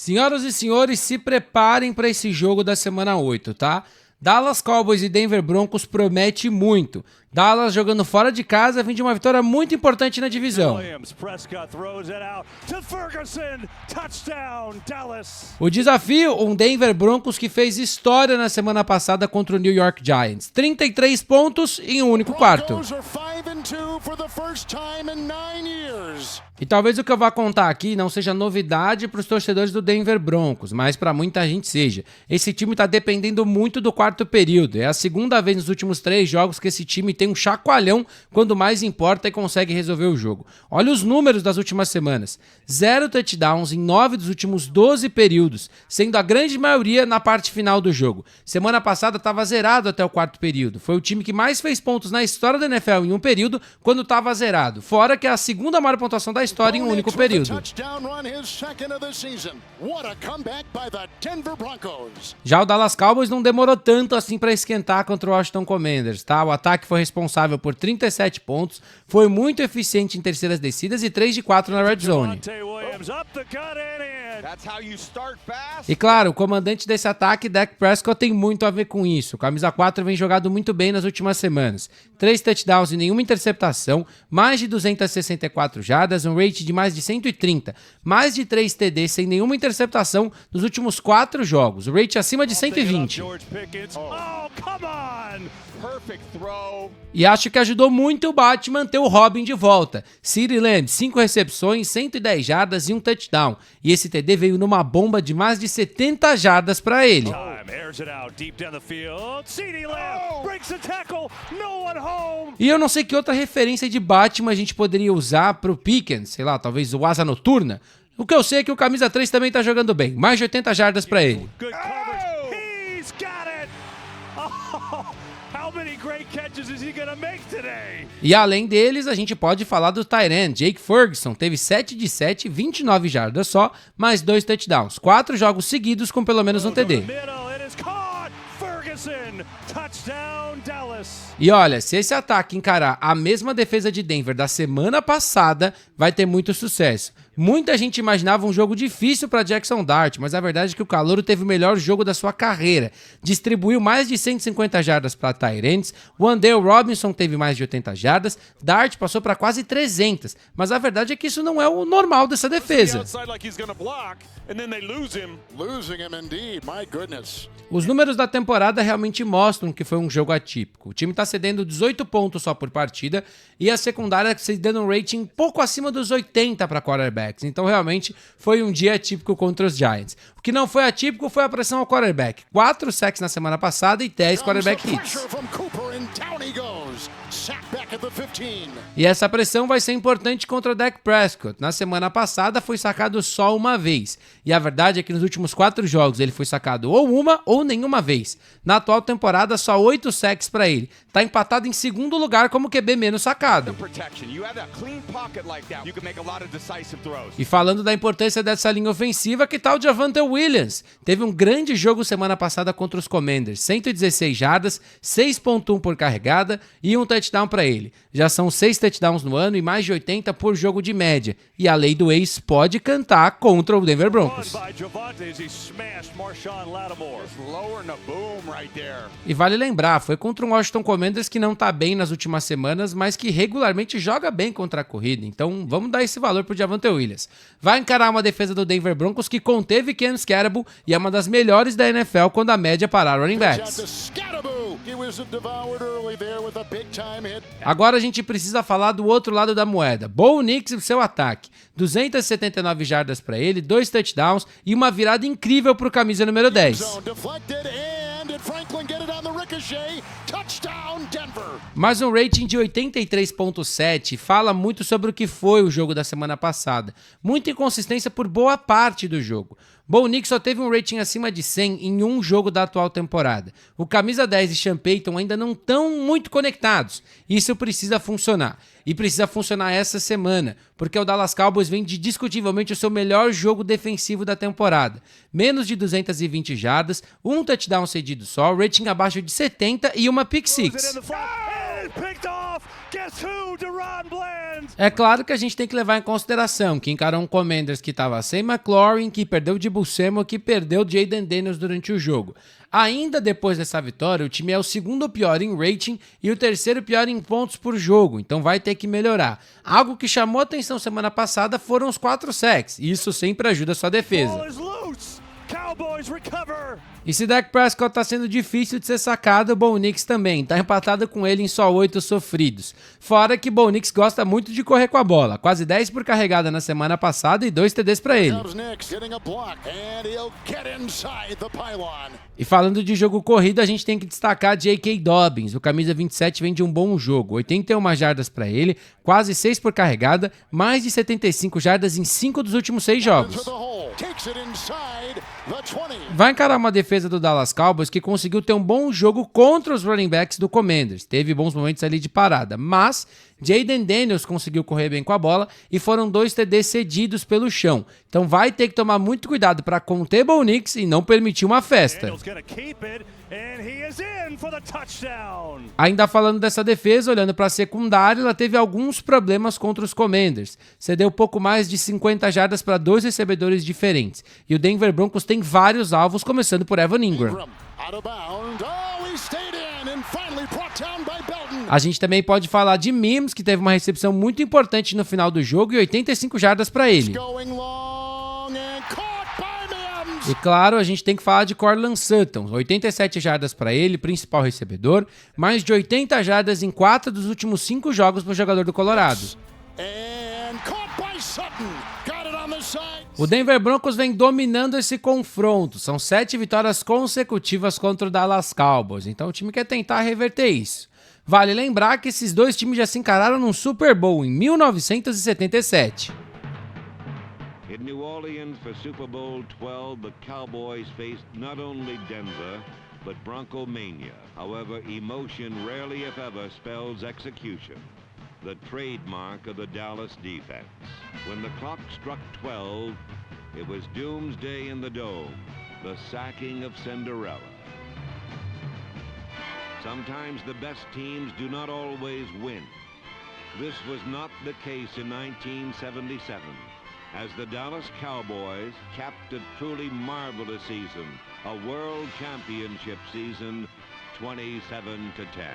Senhoras e senhores, se preparem para esse jogo da semana 8, tá? Dallas Cowboys e Denver Broncos promete muito. Dallas jogando fora de casa vem de uma vitória muito importante na divisão. O desafio, um Denver Broncos que fez história na semana passada contra o New York Giants. 33 pontos em um único quarto. E talvez o que eu vá contar aqui não seja novidade para os torcedores do Denver Broncos, mas para muita gente seja. Esse time está dependendo muito do quarto período. É a segunda vez nos últimos 3 jogos que esse time tem um chacoalhão quando mais importa e consegue resolver o jogo. Olha os números das últimas semanas. 0 touchdowns em 9 dos últimos 12 períodos, sendo a grande maioria na parte final do jogo. Semana passada estava zerado até o quarto período. Foi o time que mais fez pontos na história da NFL em um período quando estava zerado. Fora que é a segunda maior pontuação da história em um único período. Já o Dallas Cowboys não demorou tanto assim para esquentar contra o Washington Commanders, tá? O ataque foi responsável por 37 pontos, foi muito eficiente em terceiras descidas e 3 de 4 na red zone. E claro, o comandante desse ataque, Dak Prescott, tem muito a ver com isso. O camisa 4 vem jogado muito bem nas últimas semanas. 3 touchdowns e nenhuma interceptação, mais de 264 jardas, um rate de mais de 130, mais de 3 TDs sem nenhuma interceptação nos últimos 4 jogos, o rate acima de 120. E acho que ajudou muito o Batman ter o Robin de volta. CeeDee Lamb, 5 recepções, 110 jardas e um touchdown. E esse TD veio numa bomba de mais de 70 jardas para ele. E eu não sei que outra referência de Batman a gente poderia usar pro Pickens, sei lá, talvez o Asa Noturna. O que eu sei é que o camisa 3 também tá jogando bem, mais de 80 jardas para ele. E além deles, a gente pode falar do tight end. Jake Ferguson teve 7 de 7, 29 jardas só, mais 2 touchdowns. 4 jogos seguidos com pelo menos um TD. E olha, se esse ataque encarar a mesma defesa de Denver da semana passada, vai ter muito sucesso. Muita gente imaginava um jogo difícil para Jackson Dart, mas a verdade é que o calouro teve o melhor jogo da sua carreira. Distribuiu mais de 150 jardas para tight ends, Wan'Dale Robinson teve mais de 80 jardas, Dart passou para quase 300, mas a verdade é que isso não é o normal dessa defesa. Os números da temporada realmente mostram que foi um jogo atípico. O time está cedendo 18 pontos só por partida e a secundária cedendo um rating pouco acima dos 80 para quarterbacks. Então realmente foi um dia atípico contra os Giants. O que não foi atípico foi a pressão ao quarterback. 4 sacks na semana passada e 10 quarterback hits. E essa pressão vai ser importante contra o Dak Prescott. Na semana passada foi sacado só uma vez. E a verdade é que nos últimos 4 jogos ele foi sacado ou uma ou nenhuma vez. Na atual temporada, só 8 sacks para ele. Tá empatado em segundo lugar como QB menos sacado. E falando da importância dessa linha ofensiva, que tal o Javonte Williams? Teve um grande jogo semana passada contra os Commanders. 116 jardas, 6.1 por carregada e um touchdown para ele. Já são 6 touchdowns no ano e mais de 80 por jogo de média. E a lei do ex pode cantar contra o Denver Broncos. E vale lembrar, foi contra um Washington Commanders que não tá bem nas últimas semanas, mas que regularmente joga bem contra a corrida. Então vamos dar esse valor pro Javonte Williams. Vai encarar uma defesa do Denver Broncos que conteve Ken Scarabu e é uma das melhores da NFL quando a média parar running backs. Agora a gente precisa falar do outro lado da moeda. Bo Nix e o seu ataque. 279 jardas para ele, 2 touchdowns e uma virada incrível pro camisa número 10. Mas um rating de 83.7 fala muito sobre o que foi o jogo da semana passada. Muita inconsistência por boa parte do jogo. Bo Nix só teve um rating acima de 100 em um jogo da atual temporada. O camisa 10 e Sean Payton ainda não estão muito conectados. Isso precisa funcionar. E precisa funcionar essa semana, porque o Dallas Cowboys vem de discutivelmente o seu melhor jogo defensivo da temporada. Menos de 220 jardas, um touchdown cedido só, rating abaixo de 70 e uma pick six. É claro que a gente tem que levar em consideração que encarou um Commanders que estava sem McLaurin, que perdeu de Buscema, que perdeu Jaden Daniels durante o jogo. Ainda depois dessa vitória, o time é o segundo pior em rating e o terceiro pior em pontos por jogo, então vai ter que melhorar. Algo que chamou atenção semana passada foram os 4 sacks, e isso sempre ajuda a sua defesa. E se Dak Prescott tá sendo difícil de ser sacado, o Bo Nix também, tá empatado com ele em só 8 sofridos. Fora que Bo Nix gosta muito de correr com a bola, quase 10 por carregada na semana passada e 2 TDs pra ele. E falando de jogo corrido, a gente tem que destacar J.K. Dobbins, o camisa 27 vem de um bom jogo, 81 jardas pra ele, quase 6 por carregada, mais de 75 jardas em 5 dos últimos 6 jogos. Vai encarar uma defesa do Dallas Cowboys que conseguiu ter um bom jogo contra os running backs do Commanders. Teve bons momentos ali de parada, mas Jaden Daniels conseguiu correr bem com a bola e foram 2 TDs cedidos pelo chão. Então vai ter que tomar muito cuidado para conter Bo Nix e não permitir uma festa. Ainda falando dessa defesa, olhando para a secundária, ela teve alguns problemas contra os Commanders. Cedeu pouco mais de 50 jardas para 2 recebedores diferentes. E o Denver Broncos tem vários alvos, começando por Evan Ingram. A gente também pode falar de Mims, que teve uma recepção muito importante no final do jogo e 85 jardas para ele. E claro, a gente tem que falar de Courtland Sutton, 87 jardas para ele, principal recebedor, mais de 80 jardas em 4 dos últimos 5 jogos para o jogador do Colorado. O Denver Broncos vem dominando esse confronto, são 7 vitórias consecutivas contra o Dallas Cowboys, então o time quer tentar reverter isso. Vale lembrar que esses dois times já se encararam num Super Bowl em 1977. In New Orleans for Super Bowl XII, the Cowboys faced not only Denver, but Bronco Mania. However, emotion rarely if ever spells execution, the trademark of the Dallas defense. When the clock struck 12, it was doomsday in the dome, the sacking of Cinderella. Sometimes the best teams do not always win. This was not the case in 1977. As the Dallas Cowboys capped a truly marvelous season, a world championship season, 27-10.